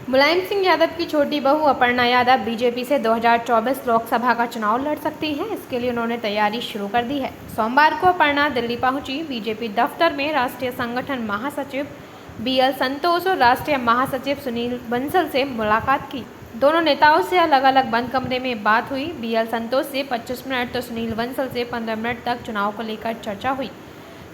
मुलायम सिंह यादव की छोटी बहू अपर्णा यादव बीजेपी से 2024 लोकसभा का चुनाव लड़ सकती हैं। इसके लिए उन्होंने तैयारी शुरू कर दी है। सोमवार को अपर्णा दिल्ली पहुंची। बीजेपी दफ्तर में राष्ट्रीय संगठन महासचिव बीएल संतोष और राष्ट्रीय महासचिव सुनील बंसल से मुलाकात की। दोनों नेताओं से अलग अलग बंद कमरे में बात हुई। बीएल संतोष से 25 मिनट तो सुनील बंसल से 15 मिनट तक चुनाव को लेकर चर्चा हुई।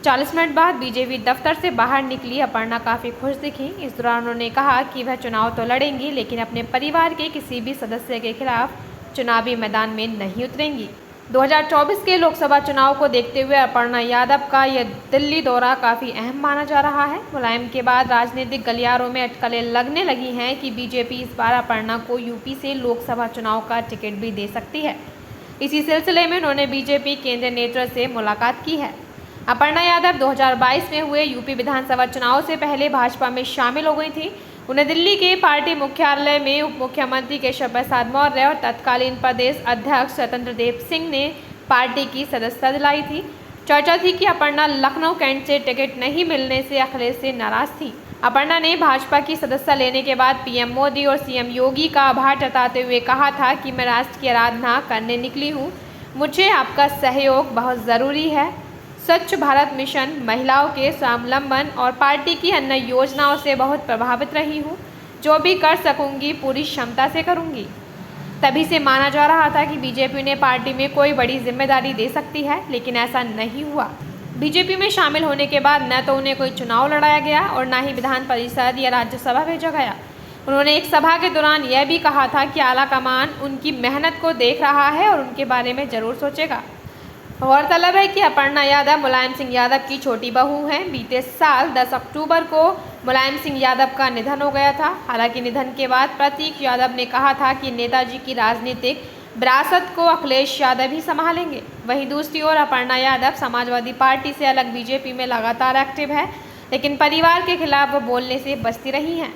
40 मिनट बाद बीजेपी दफ्तर से बाहर निकली अपर्णा काफ़ी खुश दिखी। इस दौरान उन्होंने कहा कि वह चुनाव तो लड़ेंगी, लेकिन अपने परिवार के किसी भी सदस्य के खिलाफ चुनावी मैदान में नहीं उतरेंगी। 2024 के लोकसभा चुनाव को देखते हुए अपर्णा यादव का यह दिल्ली दौरा काफ़ी अहम माना जा रहा है। मुलायम के बाद राजनीतिक गलियारों में अटकलें लगने लगी हैं कि बीजेपी इस बार अपर्णा को यूपी से लोकसभा चुनाव का टिकट भी दे सकती है। इसी सिलसिले में उन्होंने बीजेपी केंद्रीय नेतृत्व से मुलाकात की है। अपर्णा यादव 2022 में हुए यूपी विधानसभा चुनाव से पहले भाजपा में शामिल हो गई थी। उन्हें दिल्ली के पार्टी मुख्यालय में उप मुख्यमंत्री केशव प्रसाद मौर्य और तत्कालीन प्रदेश अध्यक्ष स्वतंत्र देव सिंह ने पार्टी की सदस्यता दिलाई थी। चर्चा थी कि अपर्णा लखनऊ कैंट से टिकट नहीं मिलने से अखिलेश से नाराज थी। अपर्णा ने भाजपा की सदस्यता लेने के बाद पीएम मोदी और सीएम योगी का आभार जताते हुए कहा था कि मैं राष्ट्र की आराधना करने निकली हूँ, मुझे आपका सहयोग बहुत ज़रूरी है। स्वच्छ भारत मिशन, महिलाओं के स्वावलंबन और पार्टी की अन्य योजनाओं से बहुत प्रभावित रही हूँ। जो भी कर सकूंगी पूरी क्षमता से करूंगी। तभी से माना जा रहा था कि बीजेपी उन्हें पार्टी में कोई बड़ी जिम्मेदारी दे सकती है, लेकिन ऐसा नहीं हुआ। बीजेपी में शामिल होने के बाद न तो उन्हें कोई चुनाव लड़ाया गया और न ही विधान परिषद या राज्यसभा भेजा गया। उन्होंने एक सभा के दौरान यह भी कहा था कि आलाकमान उनकी मेहनत को देख रहा है और उनके बारे में जरूर सोचेगा। गौरतलब है कि अपर्णा यादव मुलायम सिंह यादव की छोटी बहू हैं। बीते साल 10 अक्टूबर को मुलायम सिंह यादव का निधन हो गया था। हालांकि निधन के बाद प्रतीक यादव ने कहा था कि नेताजी की राजनीतिक विरासत को अखिलेश यादव ही संभालेंगे। वहीं दूसरी ओर अपर्णा यादव समाजवादी पार्टी से अलग बीजेपी में लगातार एक्टिव है, लेकिन परिवार के खिलाफ वो बोलने से बचती रही हैं।